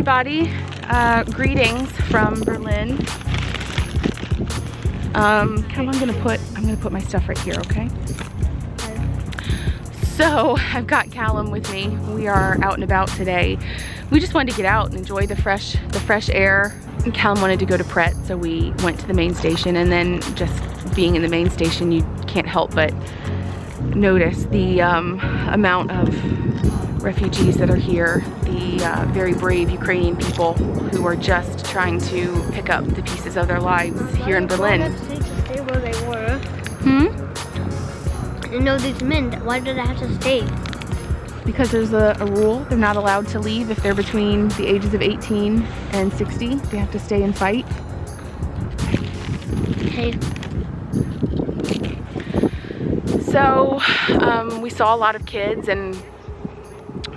everybody. Greetings from Berlin. I'm gonna put my stuff right here, okay? So I've got Callum with me. We are out and about today. We just wanted to get out and enjoy the fresh air. And Callum wanted to go to Pret, so we went to the main station, and then just being in the main station, you can't help but notice the amount of refugees that are here, the very brave Ukrainian people who are just trying to pick up the pieces of their lives here in Berlin. Why did they have to stay where they were? Hmm? No, these men, why did they have to stay? Because there's a rule. They're not allowed to leave if they're between the ages of 18 and 60. They have to stay and fight. Okay. So we saw a lot of kids, and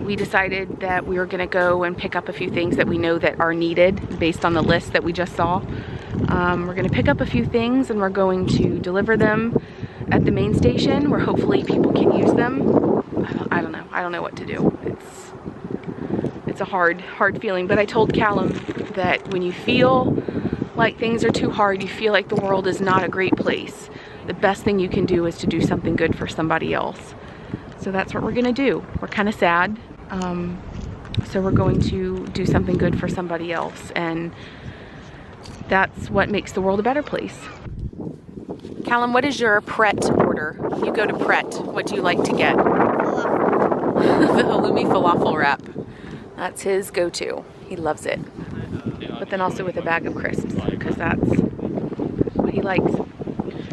we decided that we were gonna go and pick up a few things that we know that are needed based on the list that we just saw. We're gonna pick up a few things, and we're going to deliver them at the main station where hopefully people can use them. I don't know what to do. It's a hard feeling, but I told Callum that when you feel like things are too hard, you feel like the world is not a great place, the best thing you can do is to do something good for somebody else. So that's what we're gonna do. We're kind of sad, so we're going to do something good for somebody else, and that's what makes the world a better place. Callum, what is your Pret order? You go to Pret. What do you like to get? The halloumi falafel wrap. That's his go-to. He loves it. But then also with a bag of crisps, because that's what he likes.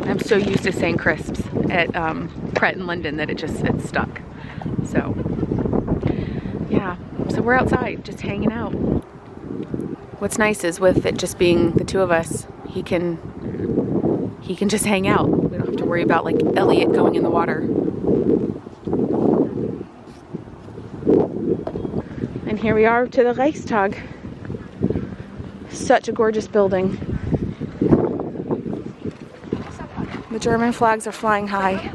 I'm so used to saying crisps at Pret in London that it's stuck. So, yeah. So we're outside, just hanging out. What's nice is with it just being the two of us, he can just hang out. We don't have to worry about like Elliot going in the water. And here we are to the Reichstag. Such a gorgeous building. The German flags are flying high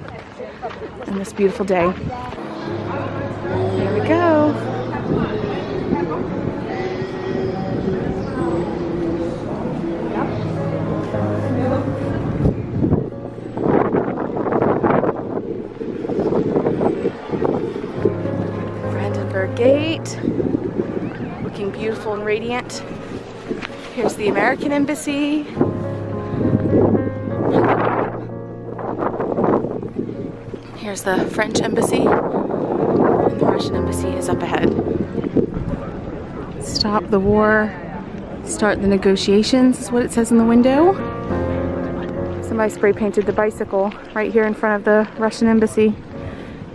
on this beautiful day. Here we go. Gate, looking beautiful and radiant. Here's the American Embassy. Here's the French Embassy, and the Russian Embassy is up ahead. Stop the war, start the negotiations is what it says in the window. Somebody spray painted the bicycle right here in front of the Russian Embassy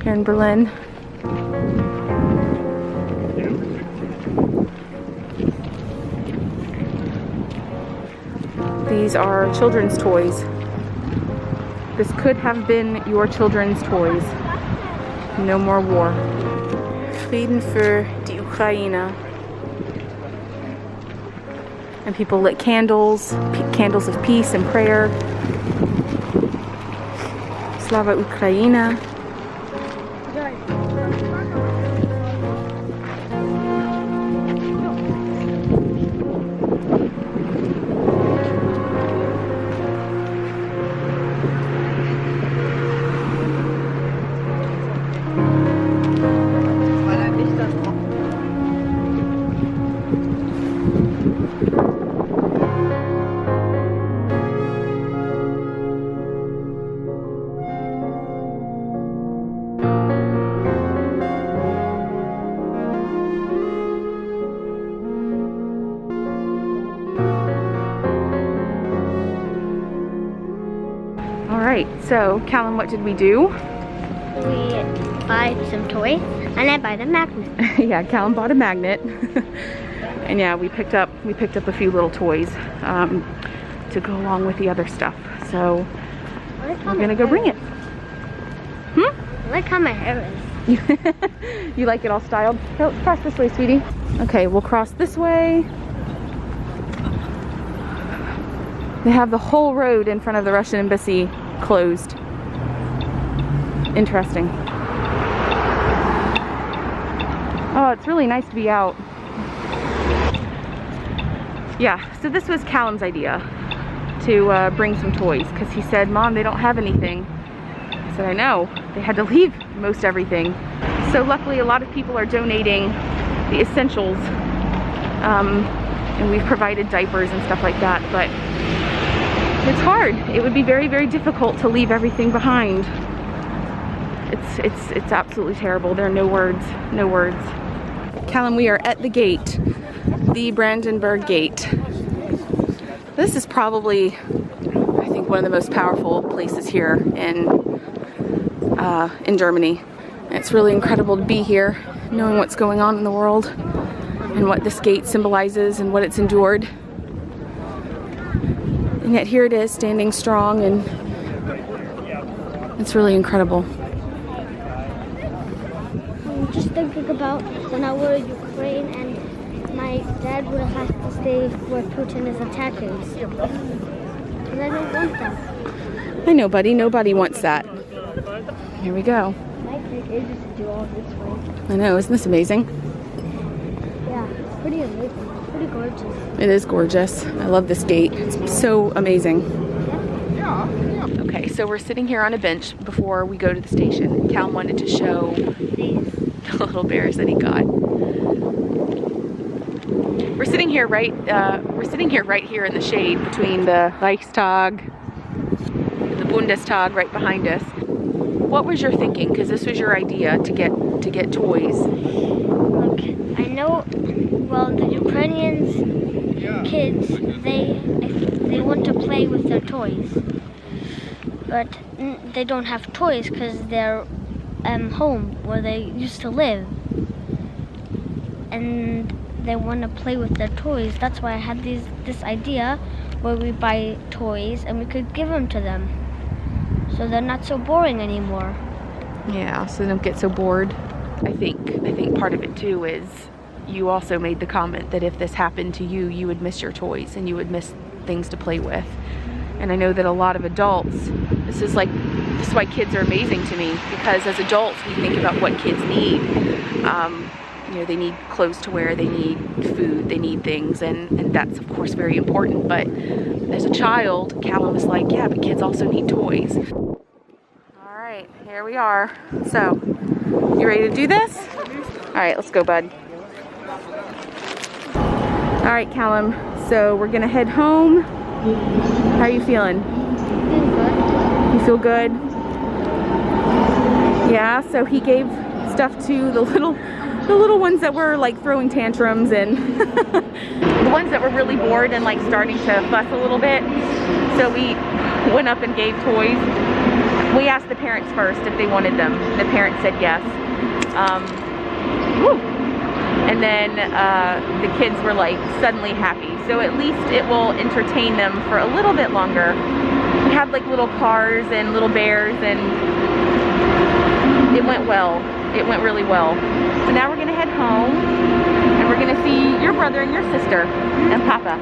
here in Berlin. These are children's toys. This could have been your children's toys. No more war. Frieden für die Ukraine. And people lit candles, candles of peace and prayer. Slava Ukraina. Alright, so Callum, what did we do? We buy some toys, and I buy the magnet. Yeah, Callum bought a magnet. And yeah, we picked up a few little toys to go along with the other stuff. So we're gonna go bring it. I like how my hair is. You like it all styled? Go cross this way, sweetie. Okay, we'll cross this way. They have the whole road in front of the Russian embassy closed. Interesting. Oh, it's really nice to be out. Yeah, so this was Callum's idea to bring some toys, because he said, Mom, they don't have anything. I said, I know, they had to leave most everything. So luckily a lot of people are donating the essentials, and we've provided diapers and stuff like that, but it's hard. It would be very, very difficult to leave everything behind. It's absolutely terrible. There are no words, no words. Callum, we are at the gate, the Brandenburg Gate. This is probably, I think, one of the most powerful places here in Germany. And it's really incredible to be here, knowing what's going on in the world and what this gate symbolizes and what it's endured. And yet here it is, standing strong, and it's really incredible. I'm just thinking about when I were in Ukraine and my dad would have to stay where Putin is attacking. And I don't want that. I know, buddy. Nobody wants that. Here we go. It might take ages to do all this way. I know. Isn't this amazing? Yeah, it's pretty amazing. It's pretty gorgeous. It is gorgeous. I love this gate. It's so amazing. Okay, so we're sitting here on a bench before we go to the station. Cal wanted to show These. the little bears that he got. We're sitting here right here in the shade between the Reichstag and the Bundestag right behind us. What was your thinking? Because this was your idea to get toys. Look, I know. Well, the Ukrainians kids they want to play with their toys, but they don't have toys because they're home where they used to live, and they want to play with their toys. That's why I had this idea where we buy toys and we could give them to them, so they're not so boring anymore. Yeah, so they don't get so bored. I think part of it too is you also made the comment that if this happened to you, you would miss your toys and you would miss things to play with. And I know that a lot of adults, this is why kids are amazing to me, because as adults we think about what kids need. You know, they need clothes to wear, they need food, they need things, and that's of course very important. But as a child, Callum was like, yeah, but kids also need toys. All right, here we are. So, you ready to do this? All right, let's go, bud. All right, Callum, so we're gonna head home. How are you feeling? You feel good? Yeah, so he gave stuff to the little ones that were like throwing tantrums, and the ones that were really bored and like starting to fuss a little bit. So we went up and gave toys. We asked the parents first if they wanted them. The parents said yes. And then the kids were like suddenly happy. So at least it will entertain them for a little bit longer. We had like little cars and little bears, and it went well. It went really well. So now we're gonna head home and we're gonna see your brother and your sister and Papa.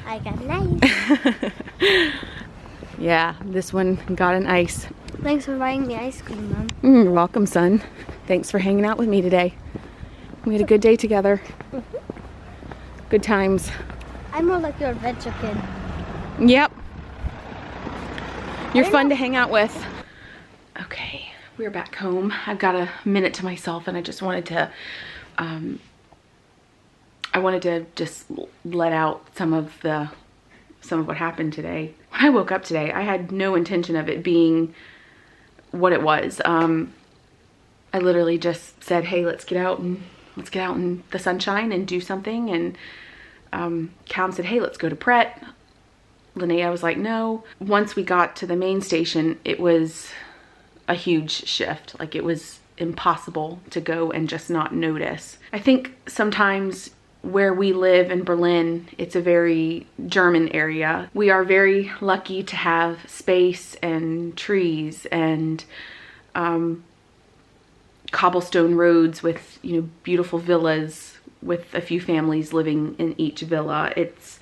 I got an ice. Yeah, this one got an ice. Thanks for buying me ice cream, Mom. You're welcome, son. Thanks for hanging out with me today. We had a good day together. Good times. I'm more like your adventure kid. Yep. You're fun to hang out with. Okay, we're back home. I've got a minute to myself, and I just wanted to just let out some of what happened today. When I woke up today, I had no intention of it being what it was. I literally just said, hey, let's get out in the sunshine and do something. And Callum said, hey, let's go to Pret. Linnea was like, no. Once we got to the main station, it was a huge shift. Like, it was impossible to go and just not notice. I think sometimes where we live in Berlin, it's a very German area. We are very lucky to have space and trees and cobblestone roads with, you know, beautiful villas with a few families living in each villa. It's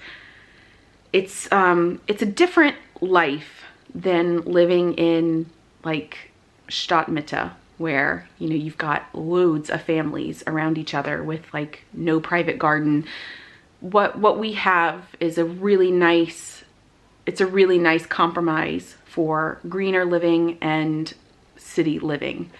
a different life than living in like Stadtmitte, where, you know, you've got loads of families around each other with like no private garden, what we have is a really nice, it's a really nice compromise for greener living and city living.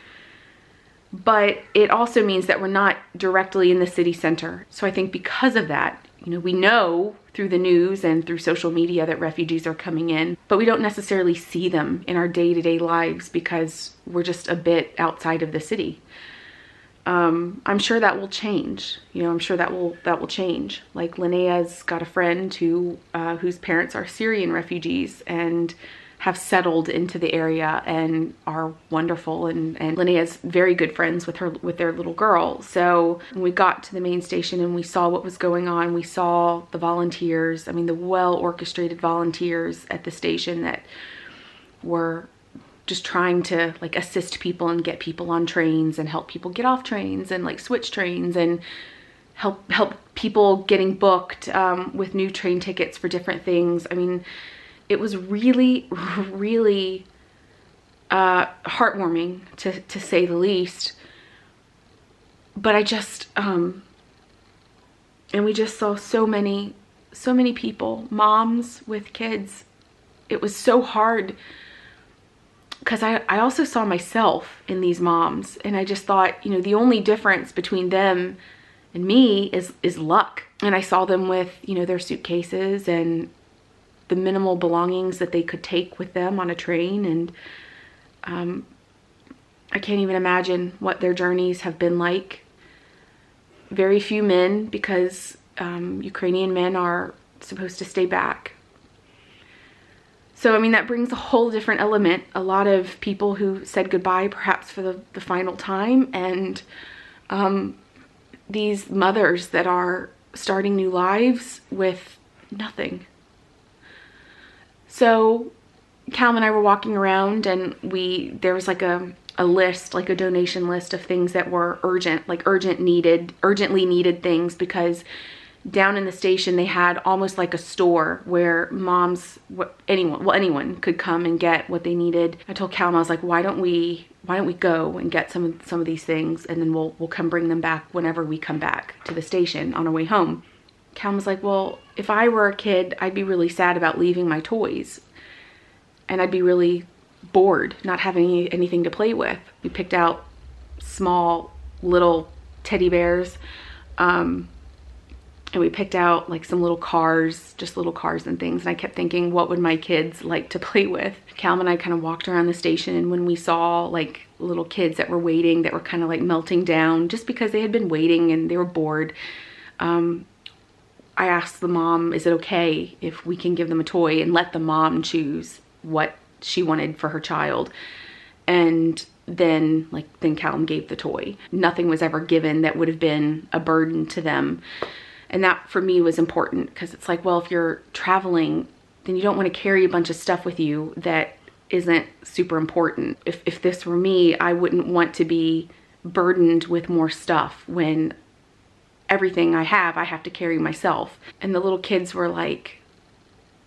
But it also means that we're not directly in the city center. So I think because of that, you know, we know through the news and through social media that refugees are coming in, but we don't necessarily see them in our day-to-day lives because we're just a bit outside of the city. I'm sure that will change. You know, I'm sure that will change. Like Linnea's got a friend whose parents are Syrian refugees and have settled into the area and are wonderful. And Linnea's very good friends with their little girl. So when we got to the main station and we saw what was going on, we saw the volunteers. I mean, the well-orchestrated volunteers at the station that were just trying to like assist people and get people on trains and help people get off trains and like switch trains and help people getting booked with new train tickets for different things. I mean, it was really, really heartwarming to say the least. But I just, and we just saw so many people, moms with kids. It was so hard because I also saw myself in these moms, and I just thought, you know, the only difference between them and me is luck. And I saw them with, you know, their suitcases and the minimal belongings that they could take with them on a train. And I can't even imagine what their journeys have been like. Very few men, because Ukrainian men are supposed to stay back. So, I mean, that brings a whole different element. A lot of people who said goodbye, perhaps for the final time, and these mothers that are starting new lives with nothing. So Calum and I were walking around, and there was like a list, like a donation list of things that were urgent, like urgently needed things, because down in the station they had almost like a store where moms, anyone could come and get what they needed. I told Calum, I was like, why don't we go and get some of these things, and then we'll come bring them back whenever we come back to the station on our way home. Calum was like, well, if I were a kid, I'd be really sad about leaving my toys, and I'd be really bored not having anything to play with. We picked out small little teddy bears, and we picked out like some little cars, just little cars and things. And I kept thinking, what would my kids like to play with? Calum and I kind of walked around the station, and when we saw like little kids that were waiting, that were kind of like melting down just because they had been waiting and they were bored, I asked the mom, is it okay if we can give them a toy, and let the mom choose what she wanted for her child? And then Calum gave the toy. Nothing was ever given that would have been a burden to them. And that for me was important, because it's like, well, if you're traveling, then you don't want to carry a bunch of stuff with you that isn't super important. If this were me, I wouldn't want to be burdened with more stuff when everything I have to carry myself. And the little kids were like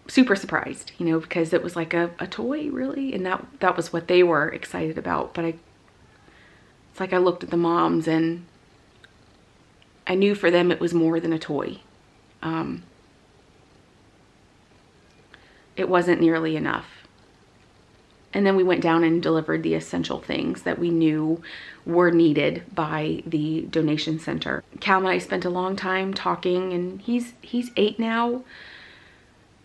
super surprised, you know, because it was like a toy, really. And that was what they were excited about. But it's like I looked at the moms, and I knew for them it was more than a toy. It wasn't nearly enough. And then we went down and delivered the essential things that we knew were needed by the donation center. Calum and I spent a long time talking, and he's 8 now.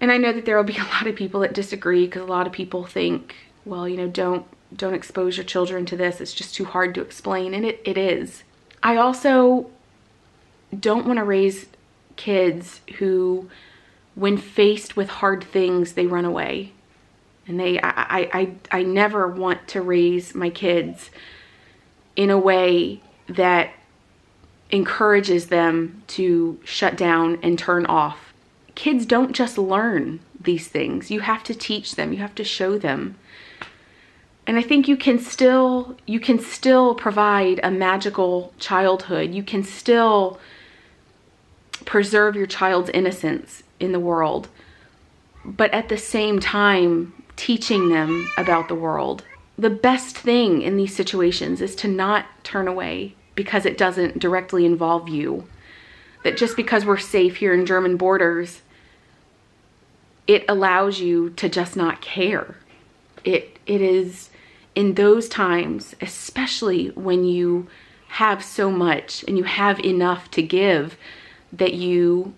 And I know that there will be a lot of people that disagree, because a lot of people think, well, you know, don't expose your children to this. It's just too hard to explain. And it is. I also don't want to raise kids who, when faced with hard things, they run away. And I never want to raise my kids in a way that encourages them to shut down and turn off. Kids don't just learn these things. You have to teach them. You have to show them. And I think you can still provide a magical childhood. You can still preserve your child's innocence in the world, but at the same time, teaching them about the world. The best thing in these situations is to not turn away because it doesn't directly involve you. that just because we're safe here in German borders, it allows you to just not care. It is in those times, especially when you have so much and you have enough to give, that you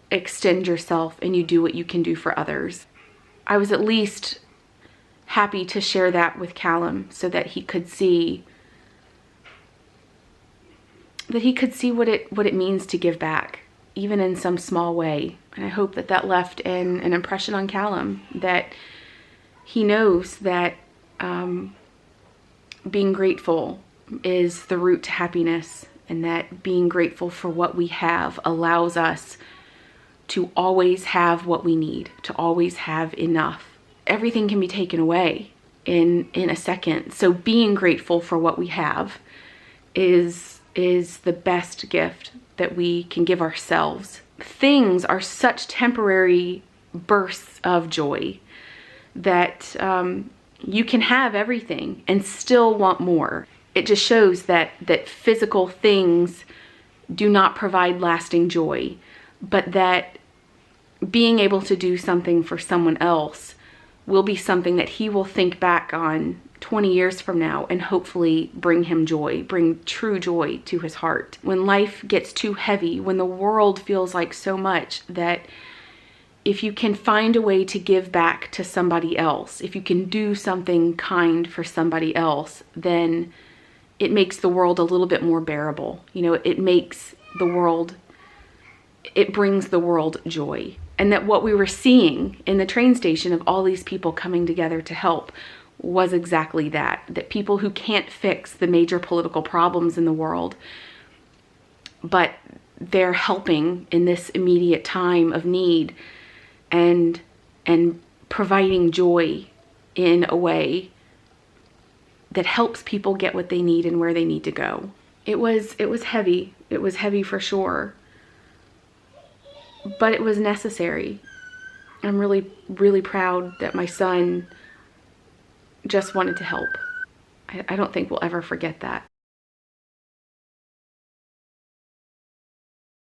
extend yourself and you do what you can do for others. I was at least happy to share that with Callum so that he could see what it means to give back, even in some small way. And I hope that that left an impression on Callum, that he knows that being grateful is the route to happiness, and that being grateful for what we have allows us to always have what we need, to always have enough. Everything can be taken away in a second. So being grateful for what we have is the best gift that we can give ourselves. Things are such temporary bursts of joy that you can have everything and still want more. It just shows that physical things do not provide lasting joy, but that being able to do something for someone else will be something that he will think back on 20 years from now and hopefully bring him joy, bring true joy to his heart. When life gets too heavy, when the world feels like so much, that if you can find a way to give back to somebody else, if you can do something kind for somebody else, then it makes the world a little bit more bearable. You know, it brings the world joy. And that what we were seeing in the train station of all these people coming together to help was exactly that. That people who can't fix the major political problems in the world, but they're helping in this immediate time of need and providing joy in a way that helps people get what they need and where they need to go. It was heavy. It was heavy for sure. But it was necessary. I'm really, really proud that my son just wanted to help. I don't think we'll ever forget that.